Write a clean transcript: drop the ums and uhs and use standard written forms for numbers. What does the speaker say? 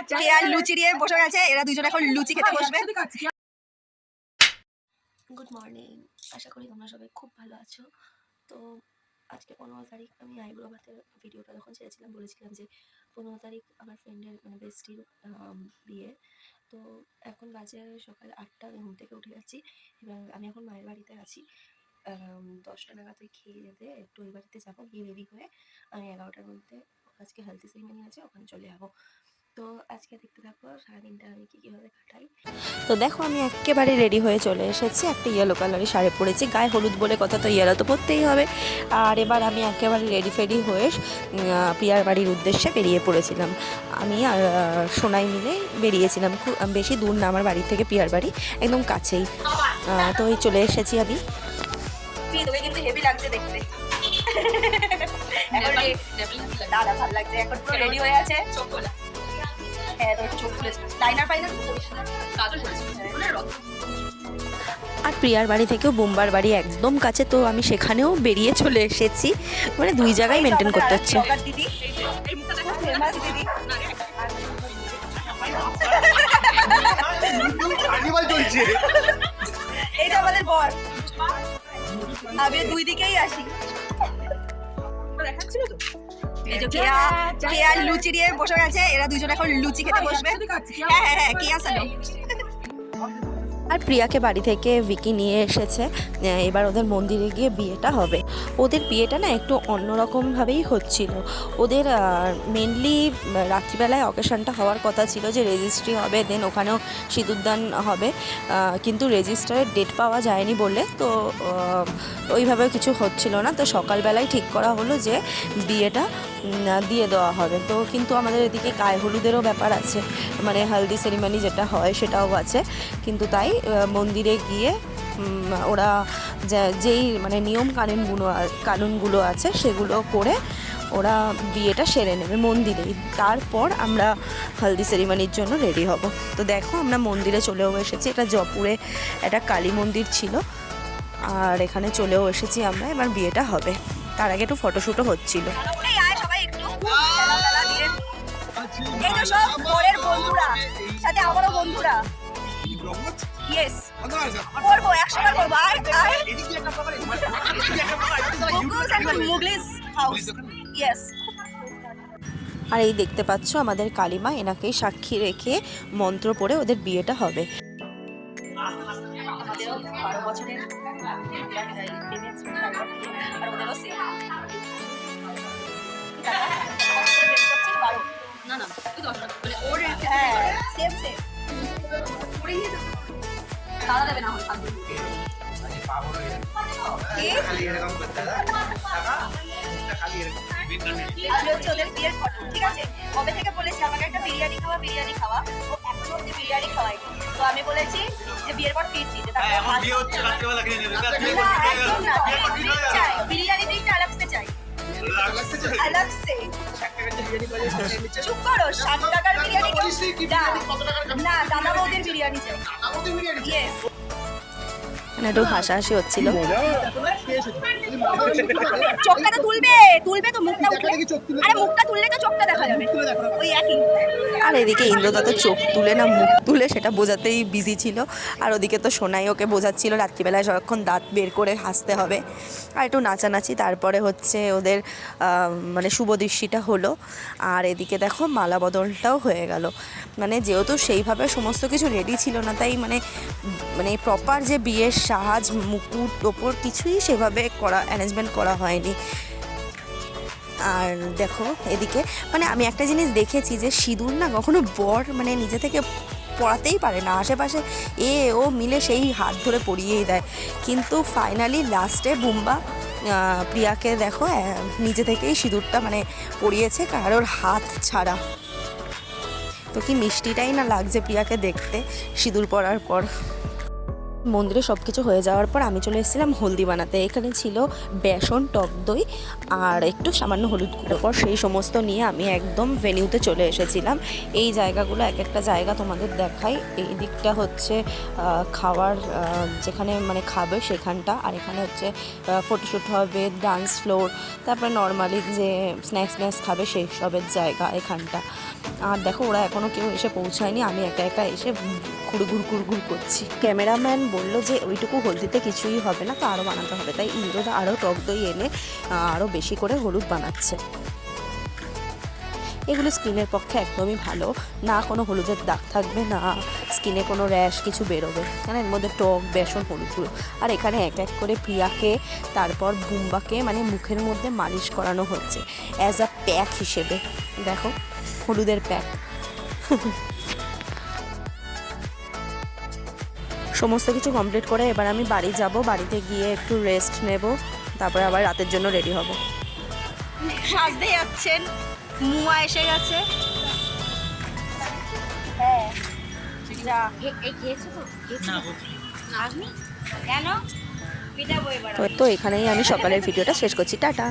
কে আর লুচি দিয়ে বসে গেছে, এরা দুজন এখন লুচি খেতে বসবে। গুড মর্নিং, আশা করি তোমরা সবাই খুব ভালো আছো। তো আজকে 15 তারিখ, আমি আইব্রো ভাতের ভিডিওটা যখন ছেড়েছিলাম বলেছিলাম যে 15 তারিখ আমার ফ্রেন্ডের মানে বেস্টির বিয়ে। তো এখন বাজে সকাল 8টা, আমি ঘুম থেকে উঠে যাচ্ছি এবং আমি এখন মায়ের বাড়িতে আছি। 10টা নাগাদ খেয়ে দিয়ে একটু ওই বাড়িতে যাবো, গিয়ে রেডি হয়ে আমি 11টার মধ্যে আজকে হেলথ সেরিমনি আছে, ওখানে চলে যাবো। তো আজকে দেখতে থাকবো সারাদিনটা আমি কীভাবে কাটাই। তো দেখো আমি একেবারে রেডি হয়ে চলে এসেছি, একটা ইয়েলো কালারের শাড়ি পরেছি, গায়ে হলুদ বলে কথা, তো ইয়েলো তো পরতেই হবে। আর এবার আমি একেবারে রেডি ফেডি হয়ে পিয়ার বাড়ির উদ্দেশ্যে বেরিয়ে পড়েছিলাম। আমি আর সোনাই মিলে বেরিয়েছিলাম, খুব বেশি দূর না আমার বাড়ি থেকে পিয়ার বাড়ি, একদম কাছেই। তো এই চলে এসেছি আমি। তোকে কিন্তু হেভি লাগছে দেখতে। দাদা ভালো লাগছে, এখন পুরো রেডি হয়ে আছে। হ্যাঁ, তোর চোখ খুলেছে, লাইনার ফাইনার কাজল করেছে। আর প্রিয়ার বাড়ি থেকেও বোম্বার বাড়ি একদম কাছে, তো আমি সেখানেও বেরিয়ে চলে এসেছি, মানে দুই জায়গায় মেনটেন করতে হচ্ছে। দিদি এইটা আমাদের বর, আমি দুই দিকেই আসি। কেয়া লুচি দিয়ে বসে গেছে, এরা দুজন এখন লুচি খেতে বসবে। হ্যাঁ হ্যাঁ হ্যাঁ, কেয়া সালো। আর প্রিয়াকে বাড়ি থেকে ভিকি নিয়ে এসেছে, এবার ওদের মন্দিরে গিয়ে বিয়েটা হবে। ওদের বিয়েটা না একটু অন্যরকমভাবেই হচ্ছিল। ওদের মেনলি রাত্রিবেলায় অকেশনটা হওয়ার কথা ছিল, যে রেজিস্ট্রি হবে, দেন ওখানেও সিঁদুরদান হবে, কিন্তু রেজিস্টারের ডেট পাওয়া যায়নি বলে তো ওইভাবে কিছু হচ্ছিল না। তো সকালবেলায় ঠিক করা হলো যে বিয়েটা দিয়ে দেওয়া হবে। তো কিন্তু আমাদের এদিকে গায়ে হলুদেরও ব্যাপার আছে, মানে হলদি সেরিমনি যেটা হয় সেটাও আছে। কিন্তু তাই মন্দিরে গিয়ে ওরা যেই মানে নিয়ম কানুনগুলো আছে সেগুলো করে ওরা বিয়েটা সেরে নেবে মন্দিরেই। তারপর আমরা হলদি সেরিমনির জন্য রেডি হব। তো দেখো আমরা মন্দিরে চলেও এসেছি, এটা জয়পুরে একটা কালী মন্দির ছিল, আর এখানে চলেও এসেছি আমরা। এবার বিয়েটা হবে, তার আগে একটু ফটোশ্যুটও হচ্ছিল। বন্ধুরা সাথে আমারও বন্ধুরা, ইয়েস করবো, 100 বার করবো। আর এই দেখতে পাচ্ছ আমাদের কালিমা, এনাকেই সাক্ষী রেখে মন্ত্র পড়ে ওদের বিয়েটা হবে। আমাদেরও 12 বছরের না না ওর হ্যাঁ সেম সেম দাদা দেবে না আমি হচ্ছে ওদের বিয়ের ফটো, ঠিক আছে? কবে থেকে বলেছি আমাকে একটা বিরিয়ানি খাওয়া, ও এখনো অব্দি বিরিয়ানি খাওয়াই। তো আমি বলেছি যে বিয়ের পর ফিরছি, বিরিয়ানি দিকটা আলাদা চাই, চুপ করো। 60 টাকার বিরিয়ানি না, দাদা বৌদির বিরিয়ানি চাই। ইয়েস, মানে একটু হাসাহাসি হচ্ছিল। চোখটা তো তুলবে তো, মুখটা উঠলে, আরে মুখটা তুললে তো চোখটা দেখা যাবে, ওই একই। আর এদিকে ইন্দ্রদা তো চোখ তুলে না মুখ তুলে সেটা বোঝাতেই বিজি ছিল। আর ওদিকে তো সোনাই ওকে বোঝাচ্ছিল রাত্রিবেলায় যখন দাঁত বের করে হাসতে হবে। আর একটু নাচানাচি, তারপরে হচ্ছে ওদের মানে শুভদৃষ্টিটা হলো। আর এদিকে দেখো মালা বদলটাও হয়ে গেল। মানে যেহেতু সেইভাবে সমস্ত কিছু রেডি ছিল না, তাই মানে প্রপার যে বিয়ের সাজ মুকুট ওপর কিছুই সেভাবে অ্যারেঞ্জমেন্ট করা হয়নি। আর দেখো এদিকে মানে আমি একটা জিনিস দেখেছি, যে সিঁদুর না কখনো বর মানে নিজে থেকে পরাতেই পারে না, আশেপাশে ও মিলে সেই হাত ধরে পরিয়েই দেয়। কিন্তু ফাইনালি লাস্টে বুম্বা প্রিয়াকে দেখো নিজে থেকেই সিঁদুরটা মানে পরিয়েছে, কারোর হাত ছাড়া। তো কি মিষ্টিটাই না লাগছে প্রিয়াকে দেখতে সিঁদুর পরার পর। মন্দিরে সব কিছু হয়ে যাওয়ার পর আমি চলে এসেছিলাম হলদি বানাতে। এখানে ছিল বেসন, টক দই আর একটু সামান্য হলুদ গুঁড়ো। পর সেই সমস্ত নিয়ে আমি একদম ভেনিউতে চলে এসেছিলাম। এই জায়গাগুলো এক একটা জায়গা তোমাদের দেখাই। এই দিকটা হচ্ছে খাওয়ার যেখানে মানে খাবে সেখানটা, আর এখানে হচ্ছে ফটোশ্যুট হবে, ডান্স ফ্লোর, তারপরে নর্মালি যে স্ন্যাক্স খাবে সেই সবের জায়গা এখানটা। আর দেখো ওরা এখনও কেউ এসে পৌঁছায়নি, আমি একা একা এসে ঘুরঘুর করছি। ক্যামেরাম্যান বললো যে ওইটুকু হলদিতে কিছুই হবে না, তো আরও বানাতে হবে, তাই ইন্দ্রদা আরও টক দই এনে আরও বেশি করে হলুদ বানাচ্ছে। এগুলো স্কিনের পক্ষে একদমই ভালো না, কোনো হলুদের দাগ থাকবে না, স্কিনে কোনো র্যাশ কিছু বেরোবে, কারণ এর মধ্যে টক, বেসন, হলুদ গুঁড়ো। আর এখানে এক এক করে প্রিয়াকে তারপর বুম্বাকে মানে মুখের মধ্যে মালিশ করানো হচ্ছে অ্যাজ আ প্যাক হিসেবে। দেখো হলুদের প্যাক। সমস্ত কিছু কমপ্লিট করে এবার আমি বাড়ি যাব, বাড়িতে গিয়ে একটু রেস্ট নেব, তারপরে আবার রাতের জন্য রেডি হব। সাজতে যাচ্ছেন, মুয়া এসে গেছে। হ্যাঁ যা তো এখানেই আমি সকালের ভিডিওটা শেষ করছি, টাটা।